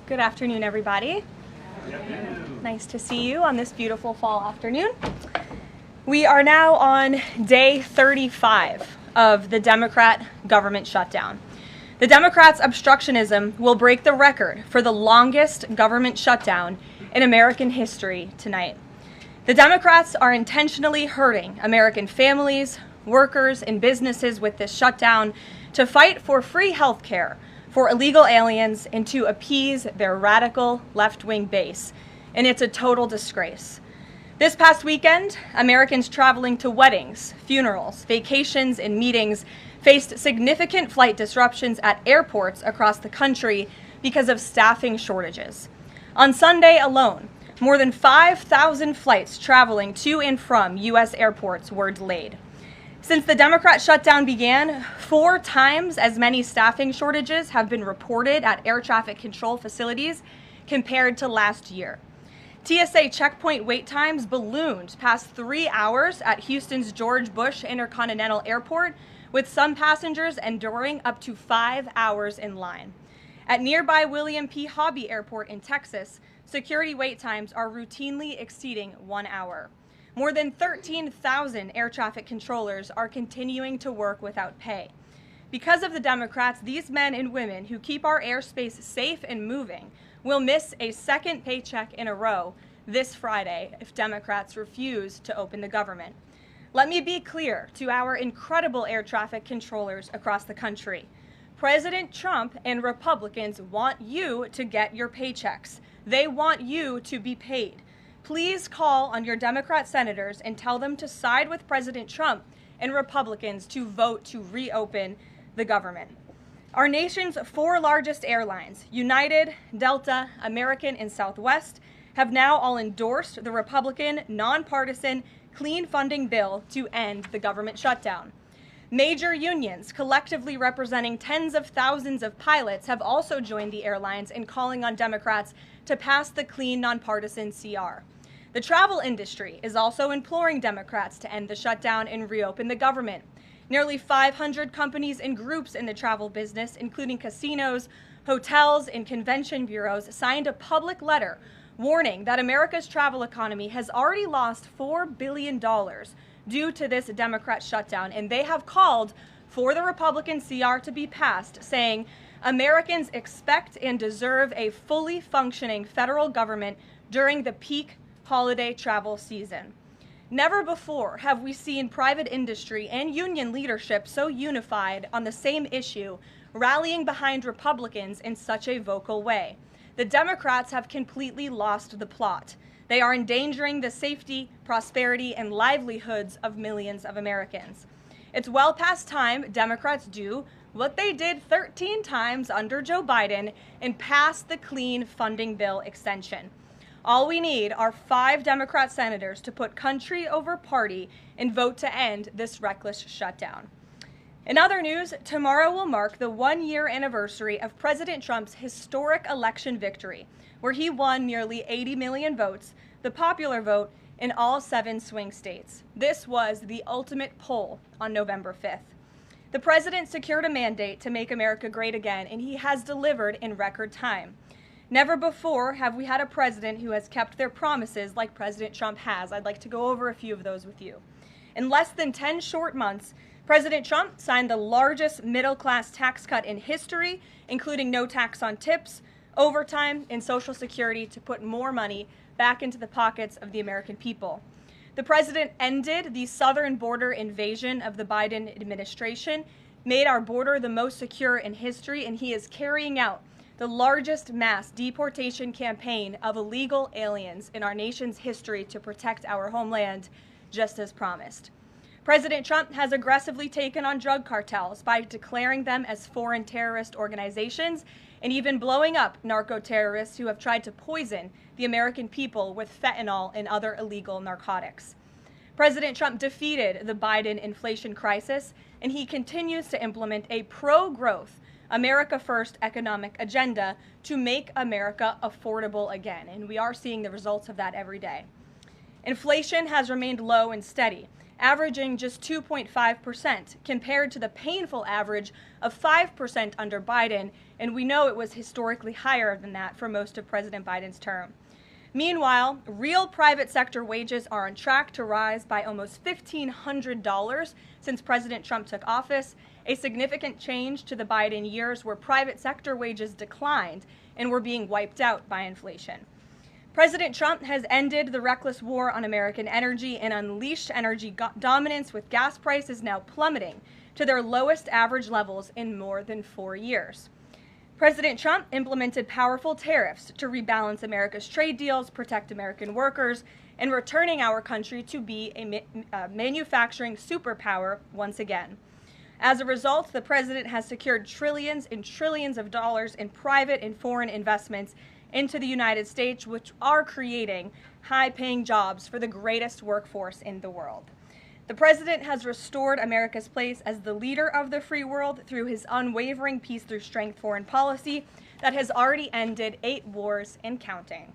Good afternoon, everybody. Nice to see you on this beautiful fall afternoon. We are now on day 35 of the Democrat government shutdown. The Democrats' obstructionism will break the record for the longest government shutdown in American history tonight. The Democrats are intentionally hurting American families, workers, and businesses with this shutdown to fight for free health care for illegal aliens and to appease their radical left-wing base. And it's a total disgrace. This past weekend, Americans traveling to weddings, funerals, vacations, and meetings faced significant flight disruptions at airports across the country because of staffing shortages. On Sunday alone, more than 5,000 flights traveling to and from U.S. airports were delayed. Since the Democrat shutdown began, 4 times as many staffing shortages have been reported at air traffic control facilities compared to last year. TSA checkpoint wait times ballooned past 3 hours at Houston's George Bush Intercontinental Airport, with some passengers enduring up to 5 hours in line. At nearby William P. Hobby Airport in Texas, security wait times are routinely exceeding 1 hour. More than 13,000 air traffic controllers are continuing to work without pay. Because of the Democrats, these men and women who keep our airspace safe and moving will miss a second paycheck in a row this Friday if Democrats refuse to open the government. Let me be clear to our incredible air traffic controllers across the country. President Trump and Republicans want you to get your paychecks. They want you to be paid. Please call on your Democrat senators and tell them to side with President Trump and Republicans to vote to reopen the government. Our nation's 4 largest airlines, United, Delta, American, and Southwest, have now all endorsed the Republican, nonpartisan, clean funding bill to end the government shutdown. Major unions, collectively representing tens of thousands of pilots, have also joined the airlines in calling on Democrats to pass the clean, nonpartisan CR. The travel industry is also imploring Democrats to end the shutdown and reopen the government. Nearly 500 companies and groups in the travel business, including casinos, hotels, and convention bureaus, signed a public letter warning that America's travel economy has already lost $4 billion due to this Democrat shutdown, and they have called for the Republican CR to be passed, saying Americans expect and deserve a fully functioning federal government during the peak holiday travel season. Never before have we seen private industry and union leadership so unified on the same issue, rallying behind Republicans in such a vocal way. The Democrats have completely lost the plot. They are endangering the safety, prosperity, and livelihoods of millions of Americans. It's well past time Democrats do what they did 13 times under Joe Biden and pass the clean funding bill extension. All we need are 5 Democrat senators to put country over party and vote to end this reckless shutdown. In other news, tomorrow will mark the 1-year anniversary of President Trump's historic election victory, where he won nearly 80 million votes, the popular vote, in all 7 swing states. This was the ultimate poll on November 5th. The president secured a mandate to make America great again, and he has delivered in record time. Never before have we had a president who has kept their promises like President Trump has. I'd like to go over a few of those with you. In less than 10 short months, President Trump signed the largest middle-class tax cut in history, including no tax on tips, overtime, and Social Security to put more money back into the pockets of the American people. The president ended the southern border invasion of the Biden administration, made our border the most secure in history, and he is carrying out the largest mass deportation campaign of illegal aliens in our nation's history to protect our homeland, just as promised. President Trump has aggressively taken on drug cartels by declaring them as foreign terrorist organizations and even blowing up narco-terrorists who have tried to poison the American people with fentanyl and other illegal narcotics. President Trump defeated the Biden inflation crisis, and he continues to implement a pro-growth, America First economic agenda to make America affordable again, and we are seeing the results of that every day. Inflation has remained low and steady, averaging just 2.5% compared to the painful average of 5% under Biden and we know it was historically higher than that for most of President Biden's term. Meanwhile, real private sector wages are on track to rise by almost $1,500 since President Trump took office, a significant change to the Biden years where private sector wages declined and were being wiped out by inflation. President Trump has ended the reckless war on American energy and unleashed energy dominance, with gas prices now plummeting to their lowest average levels in more than 4 years. President Trump implemented powerful tariffs to rebalance America's trade deals, protect American workers, and returning our country to be a manufacturing superpower once again. As a result, the president has secured trillions and trillions of dollars in private and foreign investments into the United States, which are creating high-paying jobs for the greatest workforce in the world. The president has restored America's place as the leader of the free world through his unwavering peace through strength foreign policy that has already ended 8 wars and counting.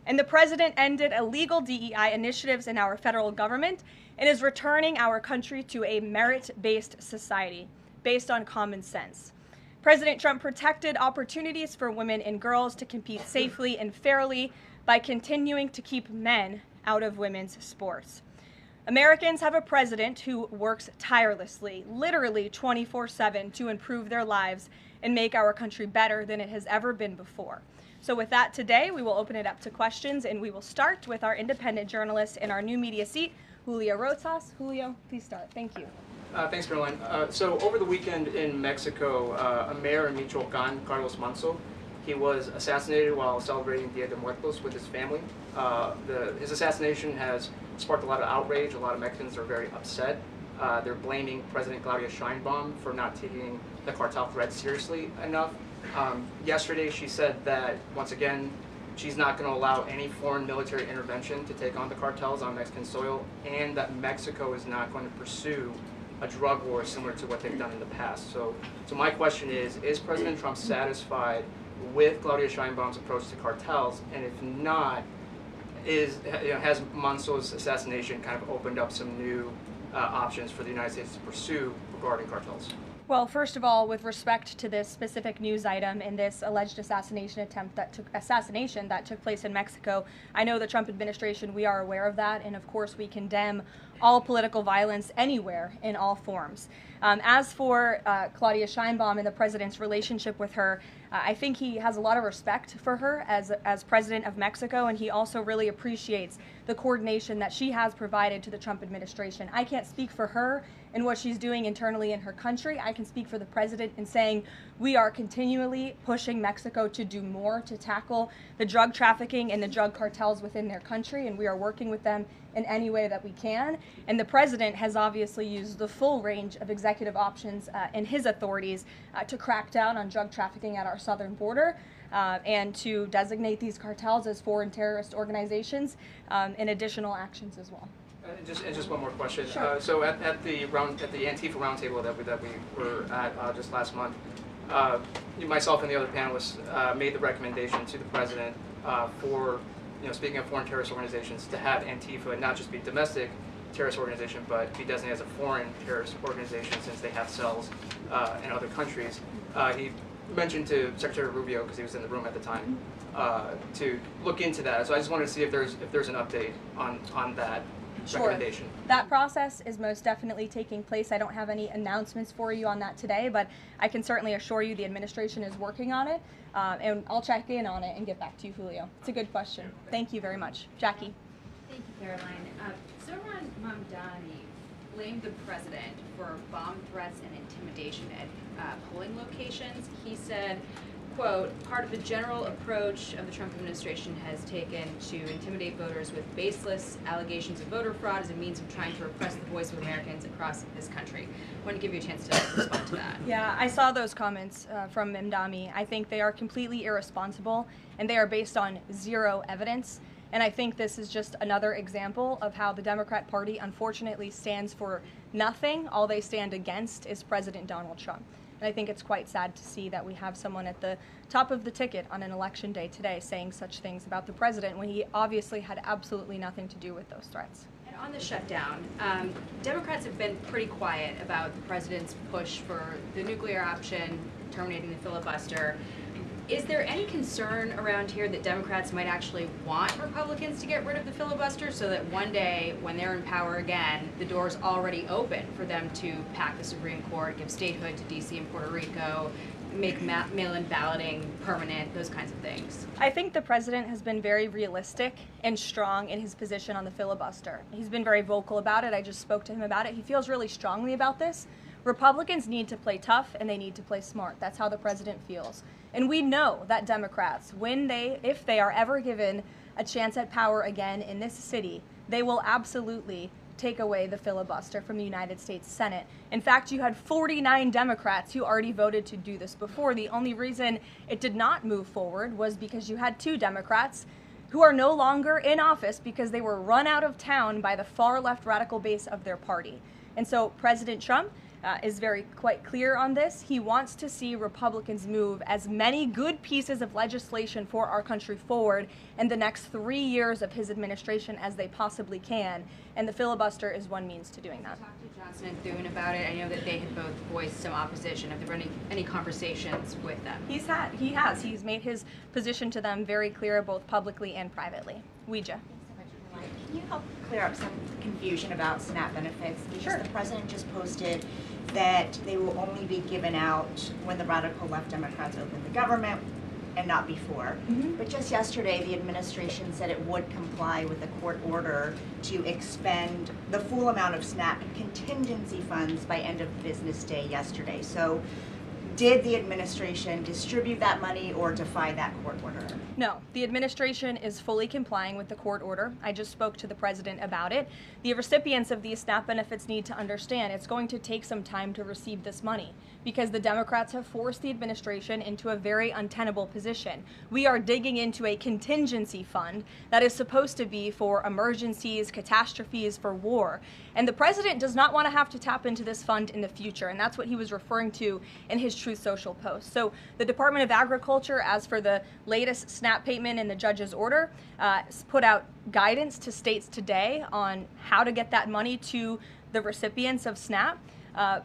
And the president ended illegal DEI initiatives in our federal government and is returning our country to a merit-based society based on common sense. President Trump protected opportunities for women and girls to compete safely and fairly by continuing to keep men out of women's sports. Americans have a president who works tirelessly, literally 24/7, to improve their lives and make our country better than it has ever been before. So with that, today we will open it up to questions, and we will start with our independent journalist in our new media seat, Julio Rotas. Julio, please start. Thank you. Thanks, Caroline. So over the weekend in Mexico, a mayor in Michoacan, Carlos Manso, he was assassinated while celebrating Dia de Muertos with his family. His assassination has sparked a lot of outrage. A lot of Mexicans are very upset. They're blaming President Claudia Sheinbaum for not taking the cartel threat seriously enough. Yesterday, she said that, once again, she's not going to allow any foreign military intervention to take on the cartels on Mexican soil, and that Mexico is not going to pursue a drug war similar to what they've done in the past. So my question is President Trump satisfied with Claudia Sheinbaum's approach to cartels? And if not, has Manso's assassination kind of opened up some new options for the United States to pursue regarding cartels? Well, first of all, with respect to this specific news item and this alleged assassination that took place in Mexico, I know the Trump administration, we are aware of that, and of course we condemn all political violence anywhere in all forms. As for Claudia Sheinbaum and the president's relationship with her, I think he has a lot of respect for her as president of Mexico, and he also really appreciates the coordination that she has provided to the Trump administration. I can't speak for her and what she's doing internally in her country. I can speak for the president in saying we are continually pushing Mexico to do more to tackle the drug trafficking and the drug cartels within their country, and we are working with them in any way that we can. And the president has obviously used the full range of executive options in his authorities to crack down on drug trafficking at our southern border and to designate these cartels as foreign terrorist organizations and additional actions as well. Just one more question. Sure. So at the Antifa roundtable that we were at just last month, myself and the other panelists made the recommendation to the president for, speaking of foreign terrorist organizations, to have Antifa not just be a domestic terrorist organization, but be designated as a foreign terrorist organization since they have cells in other countries. He mentioned to Secretary Rubio, because he was in the room at the time, to look into that. So I just wanted to see if there's an update on that. Sure. Recommendation. That process is most definitely taking place. I don't have any announcements for you on that today, but I can certainly assure you the administration is working on it, and I'll check in on it and get back to you, Julio. It's a good question. Thank you very much. Jackie. Thank you, Caroline. Zohran Mamdani blamed the president for bomb threats and intimidation at polling locations. He said, quote, part of the general approach of the Trump administration has taken to intimidate voters with baseless allegations of voter fraud as a means of trying to repress the voice of Americans across this country. I want to give you a chance to respond to that. Yeah, I saw those comments from Mamdani. I think they are completely irresponsible, and they are based on zero evidence. And I think this is just another example of how the Democrat Party unfortunately stands for nothing. All they stand against is President Donald Trump. And I think it's quite sad to see that we have someone at the top of the ticket on an election day today saying such things about the president when he obviously had absolutely nothing to do with those threats. And On the shutdown, Democrats have been pretty quiet about the president's push for the nuclear option, terminating the filibuster. Is there any concern around here that Democrats might actually want Republicans to get rid of the filibuster so that one day, when they're in power again, the door's already open for them to pack the Supreme Court, give statehood to D.C. and Puerto Rico, make mail-in balloting permanent, those kinds of things? I think the president has been very realistic and strong in his position on the filibuster. He's been very vocal about it. I just spoke to him about it. He feels really strongly about this. Republicans need to play tough and they need to play smart. That's how the president feels. And we know that Democrats, if they are ever given a chance at power again in this city, they will absolutely take away the filibuster from the United States Senate. In fact, you had 49 Democrats who already voted to do this before. The only reason it did not move forward was because you had 2 Democrats who are no longer in office because they were run out of town by the far left radical base of their party. And so President Trump is quite clear on this. He wants to see Republicans move as many good pieces of legislation for our country forward in the next 3 years of his administration as they possibly can, and the filibuster is one means to doing that. Talk to Johnson and Thune about it. I know that they had both voiced some opposition. Have there been any conversations with them? He has. He's made his position to them very clear, both publicly and privately. Ouija. Can you help clear up some confusion about SNAP benefits? Because Sure. the president just posted that they will only be given out when the radical left Democrats open the government and not before. Mm-hmm. But just yesterday, the administration said it would comply with a court order to expend the full amount of SNAP contingency funds by end of business day yesterday. So did the administration distribute that money or defy that court order? No, the administration is fully complying with the court order. I just spoke to the president about it. The recipients of these SNAP benefits need to understand it's going to take some time to receive this money because the Democrats have forced the administration into a very untenable position. We are digging into a contingency fund that is supposed to be for emergencies, catastrophes, for war. And the president does not want to have to tap into this fund in the future, and that's what he was referring to in his Truth Social post. So the Department of Agriculture, as for the latest SNAP payment in the judge's order, put out guidance to states today on how to get that money to the recipients of SNAP.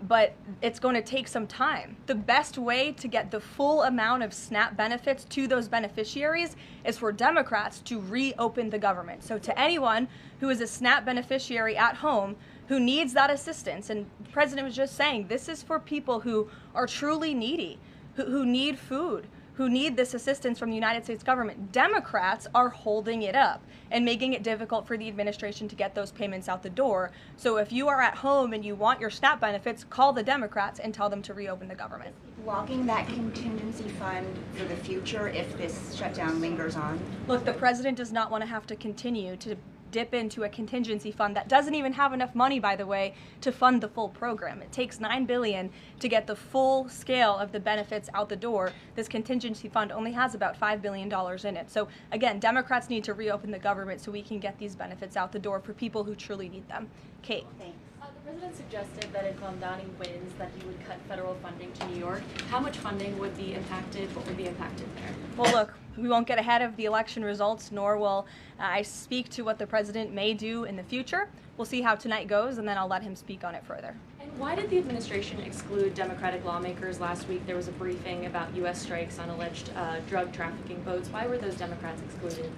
But it's going to take some time. The best way to get the full amount of SNAP benefits to those beneficiaries is for Democrats to reopen the government. So to anyone who is a SNAP beneficiary at home who needs that assistance, and the president was just saying, this is for people who are truly needy, who need food, who need this assistance from the United States government. Democrats are holding it up and making it difficult for the administration to get those payments out the door. So if you are at home and you want your SNAP benefits, call the Democrats and tell them to reopen the government. Blocking that contingency fund for the future if this shutdown lingers on? Look, the president does not want to have to continue to dip into a contingency fund that doesn't even have enough money, by the way, to fund the full program. It takes $9 billion to get the full scale of the benefits out the door. This contingency fund only has about $5 billion in it. So again, Democrats need to reopen the government so we can get these benefits out the door for people who truly need them. Kate. Thanks. The president suggested that if Mamdani wins, that he would cut federal funding to New York. How much funding would be impacted? What would be impacted there? Well, look, we won't get ahead of the election results, nor will I speak to what the president may do in the future. We'll see how tonight goes, and then I'll let him speak on it further. And why did the administration exclude Democratic lawmakers? Last week there was a briefing about U.S. strikes on alleged drug trafficking boats. Why were those Democrats excluded?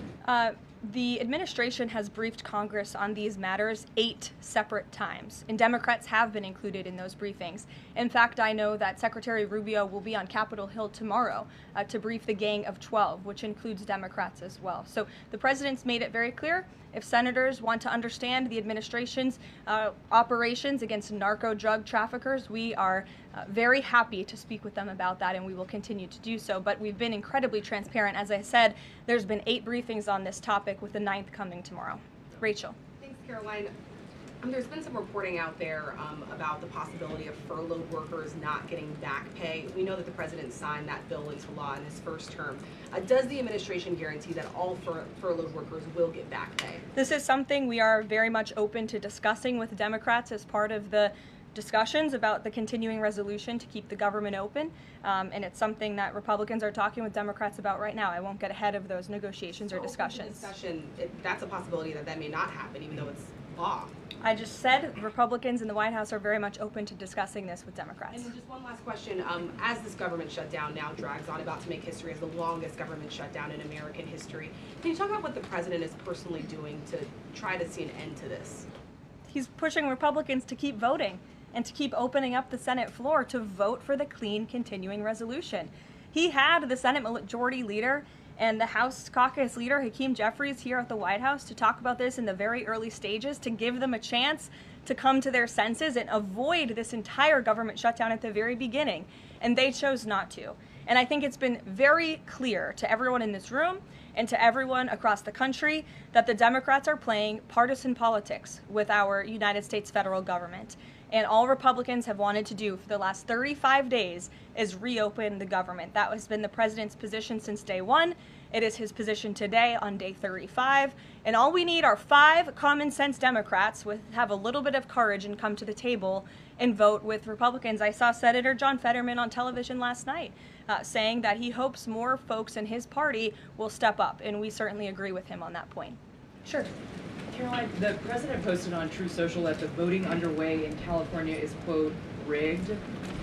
The administration has briefed Congress on these matters 8 separate times, and Democrats have been included in those briefings. In fact, I know that Secretary Rubio will be on Capitol Hill tomorrow to brief the Gang of 12, which includes Democrats as well. So the president's made it very clear, if senators want to understand the administration's operations against narco drug traffickers, we are very happy to speak with them about that, and we will continue to do so. But we've been incredibly transparent. As I said, there's been 8 briefings on this topic, with the 9th coming tomorrow. Rachel. Thanks, Caroline. There's been some reporting out there about the possibility of furloughed workers not getting back pay. We know that the president signed that bill into law in his first term. Does the administration guarantee that all furloughed workers will get back pay? This is something we are very much open to discussing with Democrats as part of the discussions about the continuing resolution to keep the government open, and it's something that Republicans are talking with Democrats about right now. I won't get ahead of those negotiations or discussions. That's a possibility that may not happen, even though it's law. I just said Republicans in the White House are very much open to discussing this with Democrats. And then just one last question. As this government shutdown now drags on, about to make history as the longest government shutdown in American history, can you talk about what the president is personally doing to try to see an end to this? He's pushing Republicans to keep voting and to keep opening up the Senate floor to vote for the clean continuing resolution. He had the Senate Majority Leader and the House Caucus Leader, Hakeem Jeffries, here at the White House to talk about this in the very early stages, to give them a chance to come to their senses and avoid this entire government shutdown at the very beginning. And they chose not to. And I think it's been very clear to everyone in this room and to everyone across the country that the Democrats are playing partisan politics with our United States federal government. And all Republicans have wanted to do for the last 35 days is reopen the government. That has been the president's position since day one. It is his position today on day 35. And all we need are 5 common sense Democrats with have a little bit of courage and come to the table and vote with Republicans. I saw Senator John Fetterman on television last night saying that he hopes more folks in his party will step up. And we certainly agree with him on that point. Sure. Caroline, the president posted on True Social that the voting underway in California is, quote, rigged.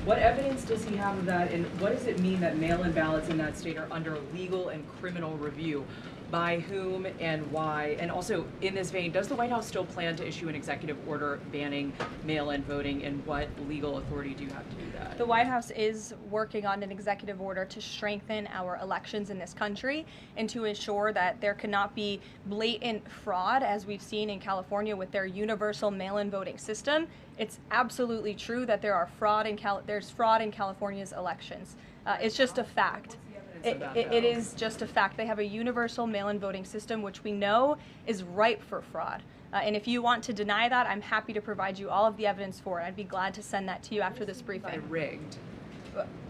What evidence does he have of that, and what does it mean that mail-in ballots in that state are under legal and criminal review? By whom and why? And also, in this vein, does the White House still plan to issue an executive order banning mail-in voting, and what legal authority do you have to do that? The White House is working on an executive order to strengthen our elections in this country and to ensure that there cannot be blatant fraud, as we've seen in California with their universal mail-in voting system. It's absolutely true that there's fraud in California's elections. It's just a fact. It is just a fact. They have a universal mail-in voting system, which we know is ripe for fraud. And if you want to deny that, I'm happy to provide you all of the evidence for it. I'd be glad to send that to you after this briefing. Rigged.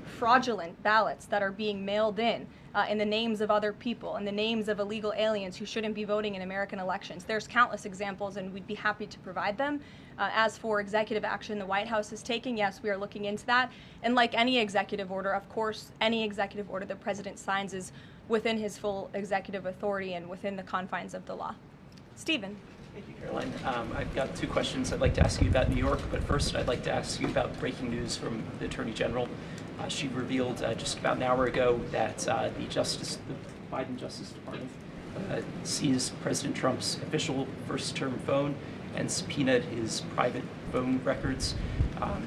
Fraudulent ballots that are being mailed in the names of other people, in the names of illegal aliens who shouldn't be voting in American elections. There's countless examples, and we'd be happy to provide them. As for executive action the White House is taking, yes, we are looking into that. And like any executive order, of course, any executive order the president signs is within his full executive authority and within the confines of the law. Stephen. Thank you, Caroline. I've got 2 questions I'd like to ask you about New York, but first I'd like to ask you about breaking news from the Attorney General. She revealed just about an hour ago that the Biden Justice Department seized President Trump's official first-term phone and subpoenaed his private phone records.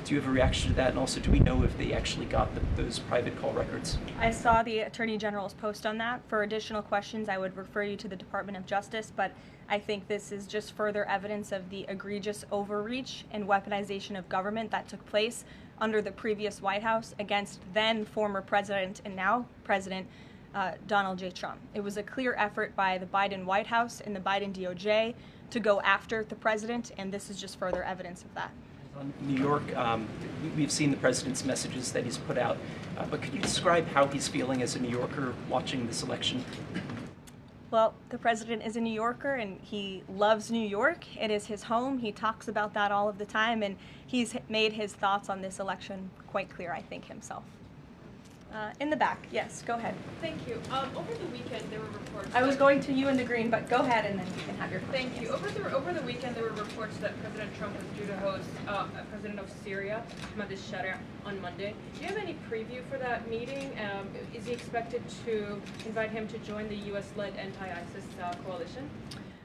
Do you have a reaction to that? And also, do we know if they actually got those private call records? I saw the Attorney General's post on that. For additional questions, I would refer you to the Department of Justice, but I think this is just further evidence of the egregious overreach and weaponization of government that took place under the previous White House against then former President and now President Donald J. Trump. It was a clear effort by the Biden White House and the Biden DOJ to go after the president, and this is just further evidence of that. On New York, we've seen the president's messages that he's put out, but could you describe how he's feeling as a New Yorker watching this election? Well, the president is a New Yorker and he loves New York. It is his home. He talks about that all of the time, and he's made his thoughts on this election quite clear, I think, himself. In the back, yes, go ahead. Thank you. Over the weekend, there were reports. I was going to you in the green, but go ahead and then you can have your question. Thank you. Over the weekend, there were reports that President Trump was due to host President of Syria, Ahmad al-Sharia, on Monday. Do you have any preview for that meeting? Is he expected to invite him to join the U.S.-led anti-ISIS coalition?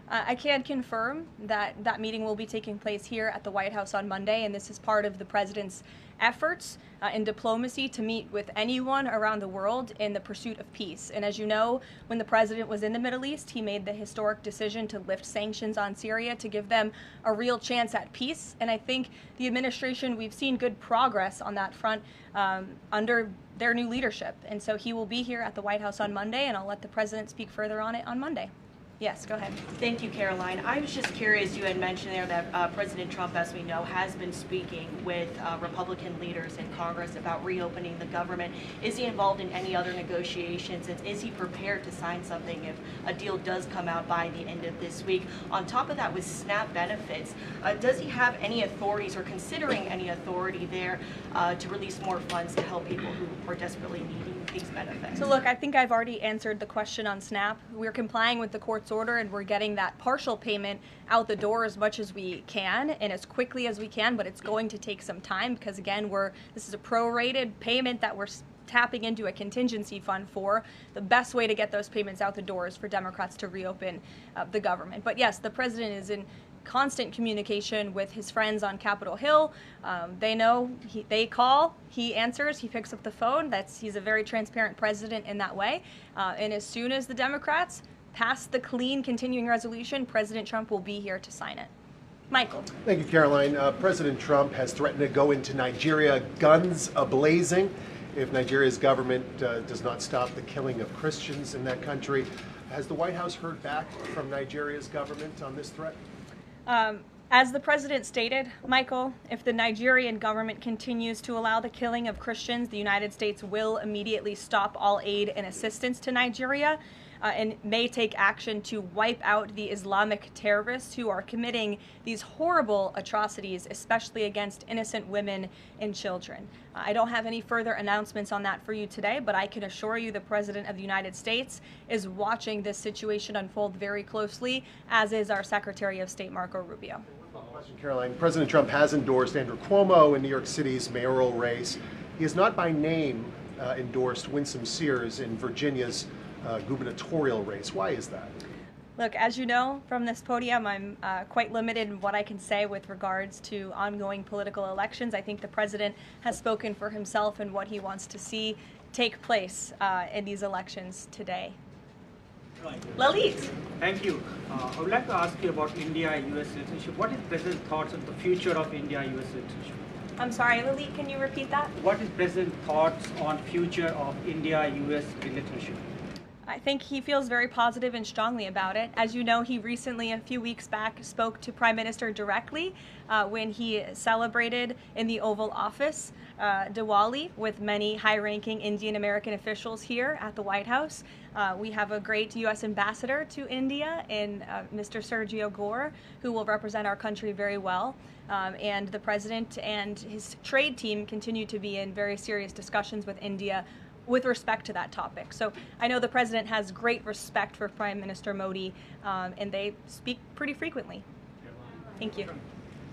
I can confirm that that meeting will be taking place here at the White House on Monday, and this is part of the president's efforts in diplomacy to meet with anyone around the world in the pursuit of peace. And as you know, when the president was in the Middle East, he made the historic decision to lift sanctions on Syria to give them a real chance at peace. And I think the administration, we've seen good progress on that front under their new leadership. And so he will be here at the White House on Monday, and I'll let the president speak further on it on Monday. Yes, go ahead. Thank you, Caroline. I was just curious, you had mentioned there that President Trump, as we know, has been speaking with Republican leaders in Congress about reopening the government. Is he involved in any other negotiations? And is he prepared to sign something if a deal does come out by the end of this week? On top of that, with SNAP benefits, does he have any authorities or considering any authority there to release more funds to help people who are desperately needing these benefits? So look, I think I've already answered the question on SNAP. We're complying with the court's order and we're getting that partial payment out the door as much as we can and as quickly as we can, but it's going to take some time because again, this is a prorated payment that we're tapping into a contingency fund for. The best way to get those payments out the door is for Democrats to reopen the government. But yes, the president is in constant communication with his friends on Capitol Hill. They know, they call, he answers, he picks up the phone. He's a very transparent president in that way. And as soon as the Democrats pass the clean continuing resolution, President Trump will be here to sign it. Michael. Thank you, Caroline. President Trump has threatened to go into Nigeria guns a-blazing if Nigeria's government does not stop the killing of Christians in that country. Has the White House heard back from Nigeria's government on this threat? As the president stated, Michael, if the Nigerian government continues to allow the killing of Christians, the United States will immediately stop all aid and assistance to Nigeria and may take action to wipe out the Islamic terrorists who are committing these horrible atrocities, especially against innocent women and children. I don't have any further announcements on that for you today, but I can assure you the President of the United States is watching this situation unfold very closely, as is our Secretary of State, Marco Rubio. Caroline, President Trump has endorsed Andrew Cuomo in New York City's mayoral race. He has not by name endorsed Winsome Sears in Virginia's gubernatorial race. Why is that? Look, as you know from this podium, I'm quite limited in what I can say with regards to ongoing political elections. I think the president has spoken for himself and what he wants to see take place in these elections today. Levitt. Thank you. I would like to ask you about India-US relationship. What is President's thoughts on the future of India-US relationship? I'm sorry, Levitt, can you repeat that? What is President's thoughts on future of India-US relationship? I think he feels very positive and strongly about it. As you know, he recently, a few weeks back, spoke to Prime Minister directly when he celebrated in the Oval Office Diwali with many high-ranking Indian American officials here at the White House. We have a great U.S. ambassador to India in Mr. Sergio Gore, who will represent our country very well. And the president and his trade team continue to be in very serious discussions with India with respect to that topic. So I know the president has great respect for Prime Minister Modi, and they speak pretty frequently. Thank you.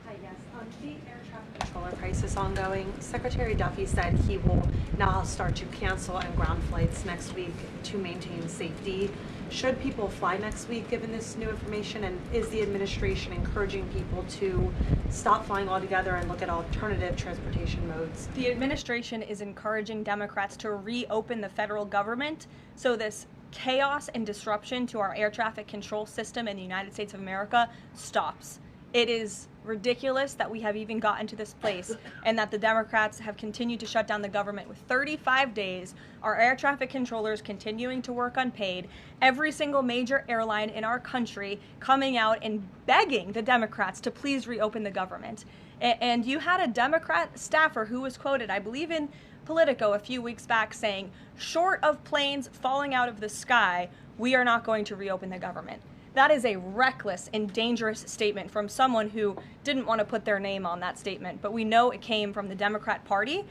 Hi, yes. The air traffic controller crisis ongoing. Secretary Duffy said he will now start to cancel and ground flights next week to maintain safety. Should people fly next week given this new information, and is the administration encouraging people to stop flying altogether and look at alternative transportation modes? The administration is encouraging Democrats to reopen the federal government so this chaos and disruption to our air traffic control system in the United States of America stops. It is ridiculous that we have even gotten to this place and that the Democrats have continued to shut down the government with 35 days, our air traffic controllers continuing to work unpaid, every single major airline in our country coming out and begging the Democrats to please reopen the government. And you had a Democrat staffer who was quoted, I believe in Politico a few weeks back, saying, short of planes falling out of the sky, we are not going to reopen the government. That is a reckless and dangerous statement from someone who didn't want to put their name on that statement, but we know it came from the Democrat Party,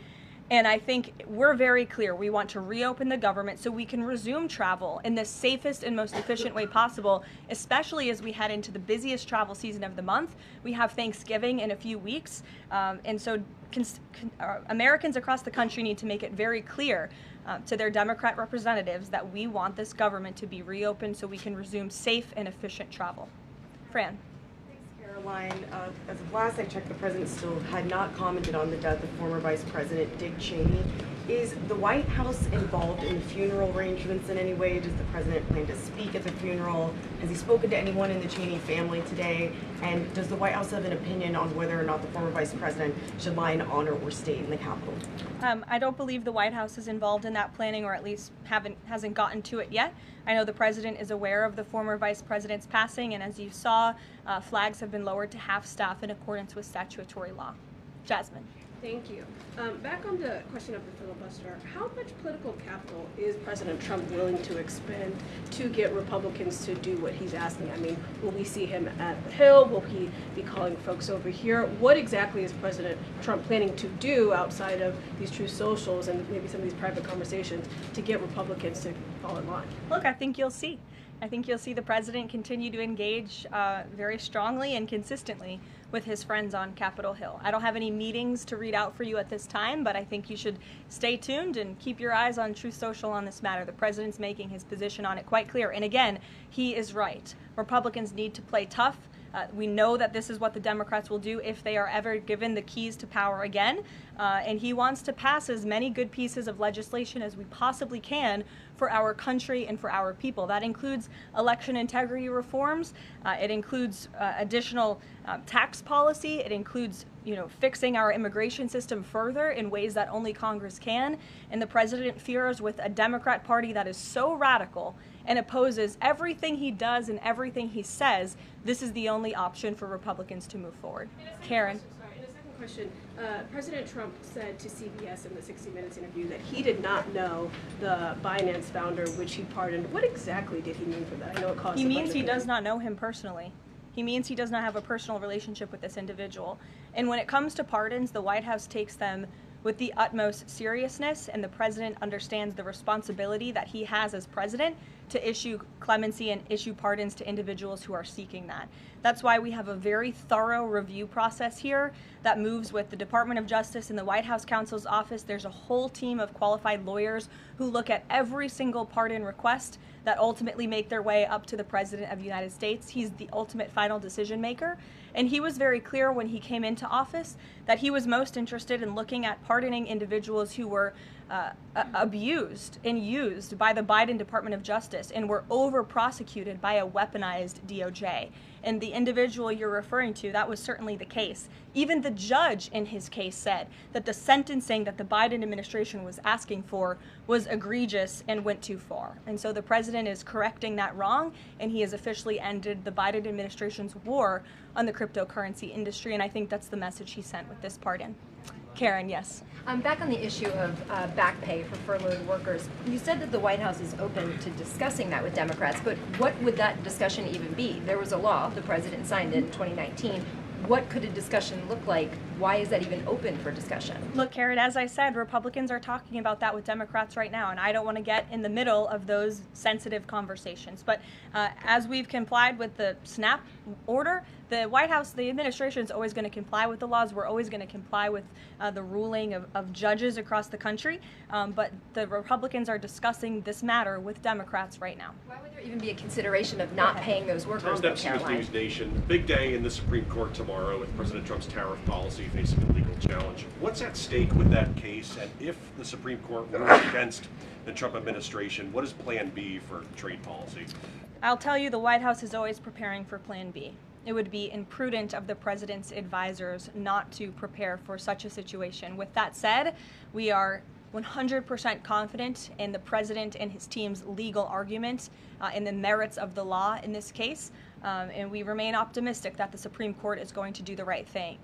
and I think we're very clear. We want to reopen the government so we can resume travel in the safest and most efficient way possible, especially as we head into the busiest travel season of the month. We have Thanksgiving in a few weeks, and so Americans across the country need to make it very clear to their Democrat representatives that we want this government to be reopened so we can resume safe and efficient travel. Fran. Thanks, Caroline. As of last I checked, the president still had not commented on the death of former Vice President Dick Cheney. Is the White House involved in funeral arrangements in any way? Does the president plan to speak at the funeral? Has he spoken to anyone in the Cheney family today? And does the White House have an opinion on whether or not the former vice president should lie in honor or state in the Capitol? I don't believe the White House is involved in that planning, or at least hasn't gotten to it yet. I know the president is aware of the former vice president's passing, and as you saw, flags have been lowered to half staff in accordance with statutory law. Jasmine. Thank you. Back on the question of the filibuster, how much political capital is President Trump willing to expend to get Republicans to do what he's asking? I mean, will we see him at the Hill? Will he be calling folks over here? What exactly is President Trump planning to do outside of these true socials and maybe some of these private conversations to get Republicans to fall in line? Look, I think you'll see. I think you'll see the president continue to engage very strongly and consistently with his friends on Capitol Hill. I don't have any meetings to read out for you at this time, but I think you should stay tuned and keep your eyes on Truth Social on this matter. The president's making his position on it quite clear. And again, he is right. Republicans need to play tough. We know that this is what the Democrats will do if they are ever given the keys to power again. And he wants to pass as many good pieces of legislation as we possibly can for our country and for our people. That includes election integrity reforms. It includes additional tax policy. It includes, fixing our immigration system further in ways that only Congress can. And the president fears with a Democrat Party that is so radical and opposes everything he does and everything he says, this is the only option for Republicans to move forward. Karen. In a second question, President Trump said to CBS in the 60 Minutes interview that he did not know the Binance founder, which he pardoned. What exactly did he mean for that? I know it caused He means he does not know him personally. He means he does not have a personal relationship with this individual. And when it comes to pardons, the White House takes them with the utmost seriousness, and the president understands the responsibility that he has as president to issue clemency and issue pardons to individuals who are seeking that. That's why we have a very thorough review process here that moves with the Department of Justice and the White House counsel's office. There's a whole team of qualified lawyers who look at every single pardon request that ultimately make their way up to the President of the United States. He's the ultimate final decision maker. And he was very clear when he came into office that he was most interested in looking at pardoning individuals who were abused and used by the Biden Department of Justice and were over-prosecuted by a weaponized DOJ. And the individual you're referring to, that was certainly the case. Even the judge in his case said that the sentencing that the Biden administration was asking for was egregious and went too far. And so the president is correcting that wrong, and he has officially ended the Biden administration's war on the cryptocurrency industry, and I think that's the message he sent with this pardon. Karen, yes. Back on the issue of back pay for furloughed workers, you said that the White House is open to discussing that with Democrats, but what would that discussion even be? There was a law, the president signed it in 2019. What could a discussion look like? Why is that even open for discussion? Look, Karen, as I said, Republicans are talking about that with Democrats right now, and I don't want to get in the middle of those sensitive conversations. But as we've complied with the SNAP order, the White House, the administration is always going to comply with the laws. We're always going to comply with the ruling of judges across the country. But the Republicans are discussing this matter with Democrats right now. Why would there even be a consideration of not paying those workers, though, Caroline? News Nation. Big day in the Supreme Court tomorrow with President Trump's tariff policy facing a legal challenge. What's at stake with that case? And if the Supreme Court rules against the Trump administration, what is Plan B for trade policy? I'll tell you, the White House is always preparing for Plan B. It would be imprudent of the president's advisors not to prepare for such a situation. With that said, we are 100% confident in the president and his team's legal argument in the merits of the law in this case, and we remain optimistic that the Supreme Court is going to do the right thing.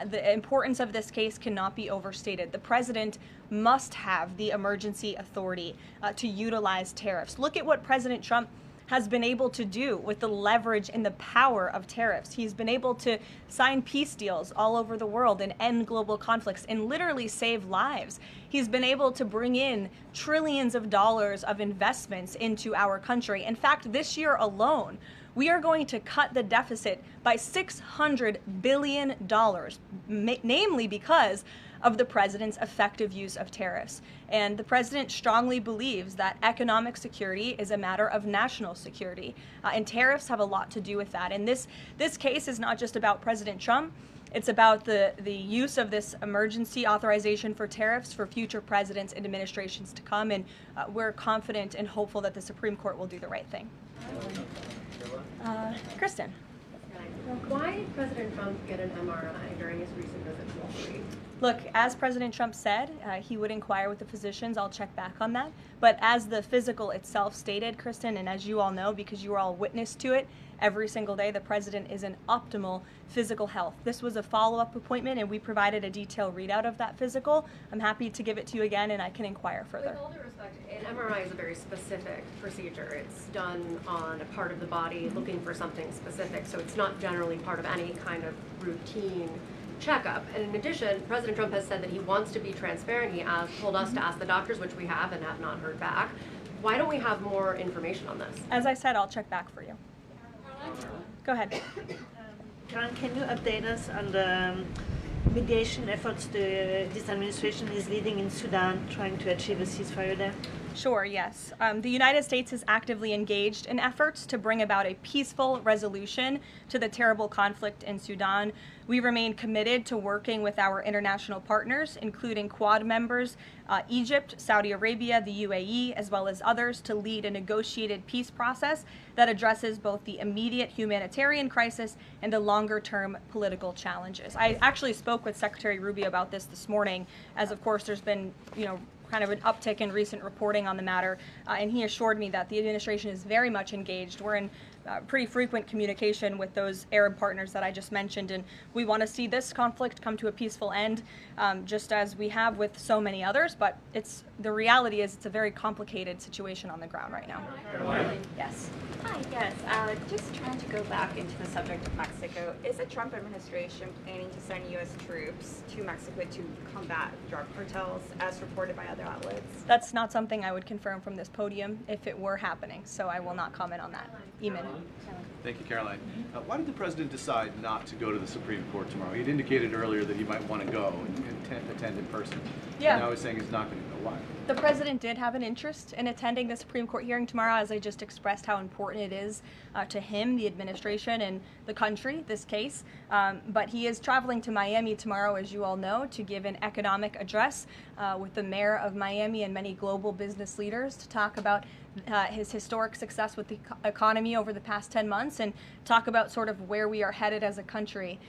The importance of this case cannot be overstated. The president must have the emergency authority to utilize tariffs. Look at what President Trump has been able to do with the leverage and the power of tariffs. He's been able to sign peace deals all over the world and end global conflicts and literally save lives. He's been able to bring in trillions of dollars of investments into our country. In fact, this year alone, we are going to cut the deficit by $600 billion, namely because of the president's effective use of tariffs. And the president strongly believes that economic security is a matter of national security, and tariffs have a lot to do with that. And this case is not just about President Trump. It's about the use of this emergency authorization for tariffs for future presidents and administrations to come, and we're confident and hopeful that the Supreme Court will do the right thing. Kristen. Why did President Trump get an MRI during his recent visit to Wall Street? Look, as President Trump said, he would inquire with the physicians. I'll check back on that. But as the physical itself stated, Kristen, and as you all know, because you were all witness to it, every single day the president is in optimal physical health. This was a follow-up appointment, and we provided a detailed readout of that physical. I'm happy to give it to you again, and I can inquire further. With all due respect, an MRI is a very specific procedure. It's done on a part of the body looking for something specific, so it's not generally part of any kind of routine checkup. And in addition, President Trump has said that he wants to be transparent. He told us to ask the doctors, which we have and have not heard back. Why don't we have more information on this? As I said, I'll check back for you. Go ahead. Caroline, can you update us on the mediation efforts this administration is leading in Sudan, trying to achieve a ceasefire there? Sure, yes. The United States is actively engaged in efforts to bring about a peaceful resolution to the terrible conflict in Sudan. We remain committed to working with our international partners, including Quad members, Egypt, Saudi Arabia, the UAE, as well as others, to lead a negotiated peace process that addresses both the immediate humanitarian crisis and the longer-term political challenges. I actually spoke with Secretary Rubio about this morning, as of course there's been, kind of an uptick in recent reporting on the matter, and he assured me that the administration is very much engaged. We're in pretty frequent communication with those Arab partners that I just mentioned, and we want to see this conflict come to a peaceful end, just as we have with so many others, but the reality is it's a very complicated situation on the ground right now. Yes. Hi, yes. Just trying to go back into the subject of Mexico. Is the Trump administration planning to send U.S. troops to Mexico to combat drug cartels, as reported by other outlets? That's not something I would confirm from this podium if it were happening, so I will not comment on that. Eamon. Thank you, Caroline. Why did the president decide not to go to the Supreme Court tomorrow? He'd indicated earlier that he might want to go and attend in person. Yeah. And now he's saying he's not going to go. Why? The president did have an interest in attending the Supreme Court hearing tomorrow, as I just expressed how important it is to him, the administration, and the country, this case. But he is traveling to Miami tomorrow, as you all know, to give an economic address with the mayor of Miami and many global business leaders to talk about his historic success with the economy over the past 10 months and talk about sort of where we are headed as a country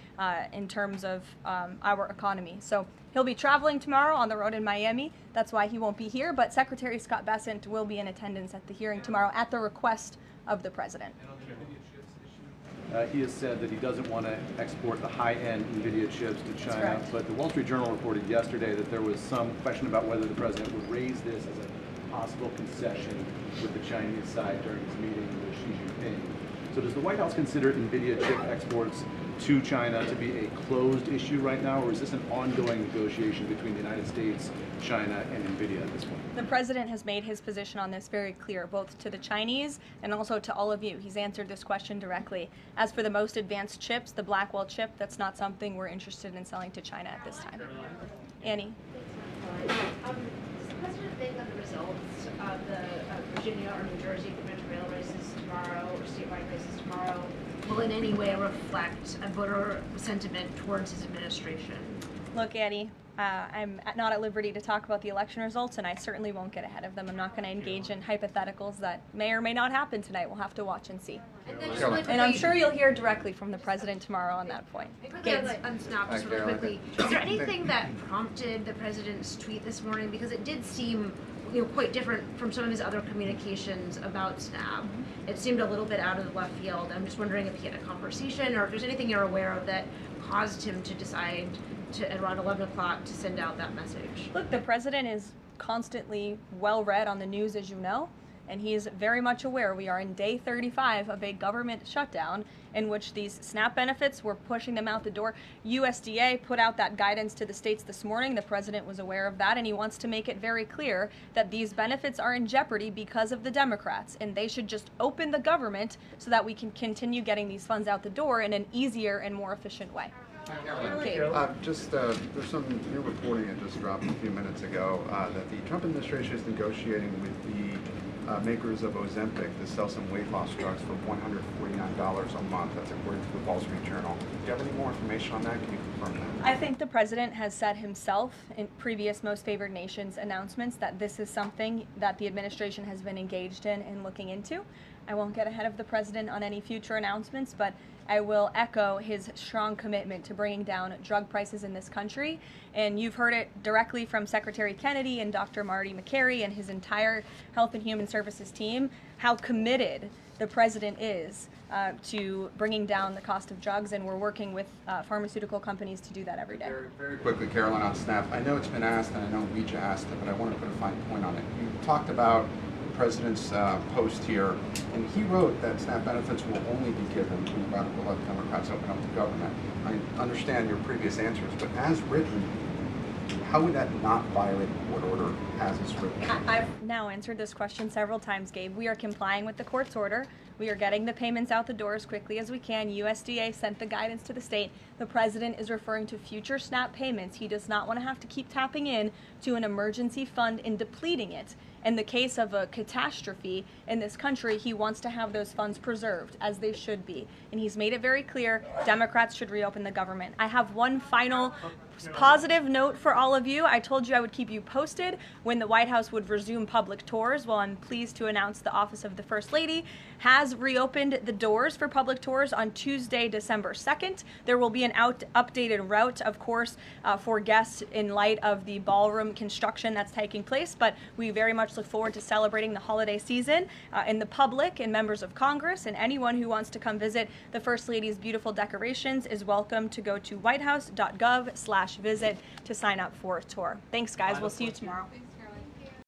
in terms of our economy. So he'll be traveling tomorrow on the road in Miami. That's why he won't be here, but Secretary Scott Bessent will be in attendance at the hearing tomorrow at the request of the president. He has said that he doesn't want to export the high-end NVIDIA chips to China, but the Wall Street Journal reported yesterday that there was some question about whether the president would raise this as a possible concession with the Chinese side during his meeting with Xi Jinping. So does the White House consider NVIDIA chip exports to China to be a closed issue right now, or is this an ongoing negotiation between the United States, China, and NVIDIA at this point? The president has made his position on this very clear, both to the Chinese and also to all of you. He's answered this question directly. As for the most advanced chips, the Blackwell chip, that's not something we're interested in selling to China at this time. Annie. Does the president think that the results of the Virginia or New Jersey gubernatorial rail races tomorrow or statewide races tomorrow will in any way reflect a voter sentiment towards his administration? Look, Annie, I'm not at liberty to talk about the election results, and I certainly won't get ahead of them. I'm not going to engage in hypotheticals that may or may not happen tonight. We'll have to watch and see. And I'm sure you'll hear directly from the president tomorrow on that point. Quickly on Snap, just really quickly, is there anything that prompted the president's tweet this morning? Because it did seem quite different from some of his other communications about Snap. It seemed a little bit out of the left field. I'm just wondering if he had a conversation or if there's anything you're aware of that caused him to decide to, at around 11 o'clock, to send out that message. Look, the president is constantly well read on the news, as you know, and he is very much aware we are in day 35 of a government shutdown in which these SNAP benefits, we're pushing them out the door. USDA put out that guidance to the states this morning. The president was aware of that, and he wants to make it very clear that these benefits are in jeopardy because of the Democrats, and they should just open the government so that we can continue getting these funds out the door in an easier and more efficient way. There's some new reporting that just dropped a few minutes ago that the Trump administration is negotiating with the makers of Ozempic to sell some weight loss drugs for $149 a month. That's according to the Wall Street Journal. Do you have any more information on that? Can you confirm that? I think the president has said himself in previous Most Favored Nations announcements that this is something that the administration has been engaged in and looking into. I won't get ahead of the president on any future announcements, but I will echo his strong commitment to bringing down drug prices in this country. And you've heard it directly from Secretary Kennedy and Dr. Marty McCary and his entire Health and Human Services team, how committed the president is to bringing down the cost of drugs, and we're working with pharmaceutical companies to do that every day. Very quickly, Caroline, on SNAP. I know it's been asked, and I know Ouija asked it, but I want to put a fine point on it. You talked about the president's post here, and he wrote that SNAP benefits will only be given when radical left Democrats open up the government. I understand your previous answers, but as written, how would that not violate the court order as it's written? I've now answered this question several times, Gabe. We are complying with the court's order. We are getting the payments out the door as quickly as we can. USDA sent the guidance to the state. The president is referring to future SNAP payments. He does not want to have to keep tapping in to an emergency fund and depleting it. In the case of a catastrophe in this country, he wants to have those funds preserved, as they should be. And he's made it very clear Democrats should reopen the government. I have one final positive note for all of you. I told you I would keep you posted when the White House would resume public tours. Well, I'm pleased to announce the Office of the First Lady has reopened the doors for public tours on Tuesday, December 2nd. There will be an updated route, of course, for guests in light of the ballroom construction that's taking place, but we very much look forward to celebrating the holiday season. And the public and members of Congress and anyone who wants to come visit the First Lady's beautiful decorations is welcome to go to whitehouse.gov/visit to sign up for a tour. Thanks, guys. We'll see you tomorrow.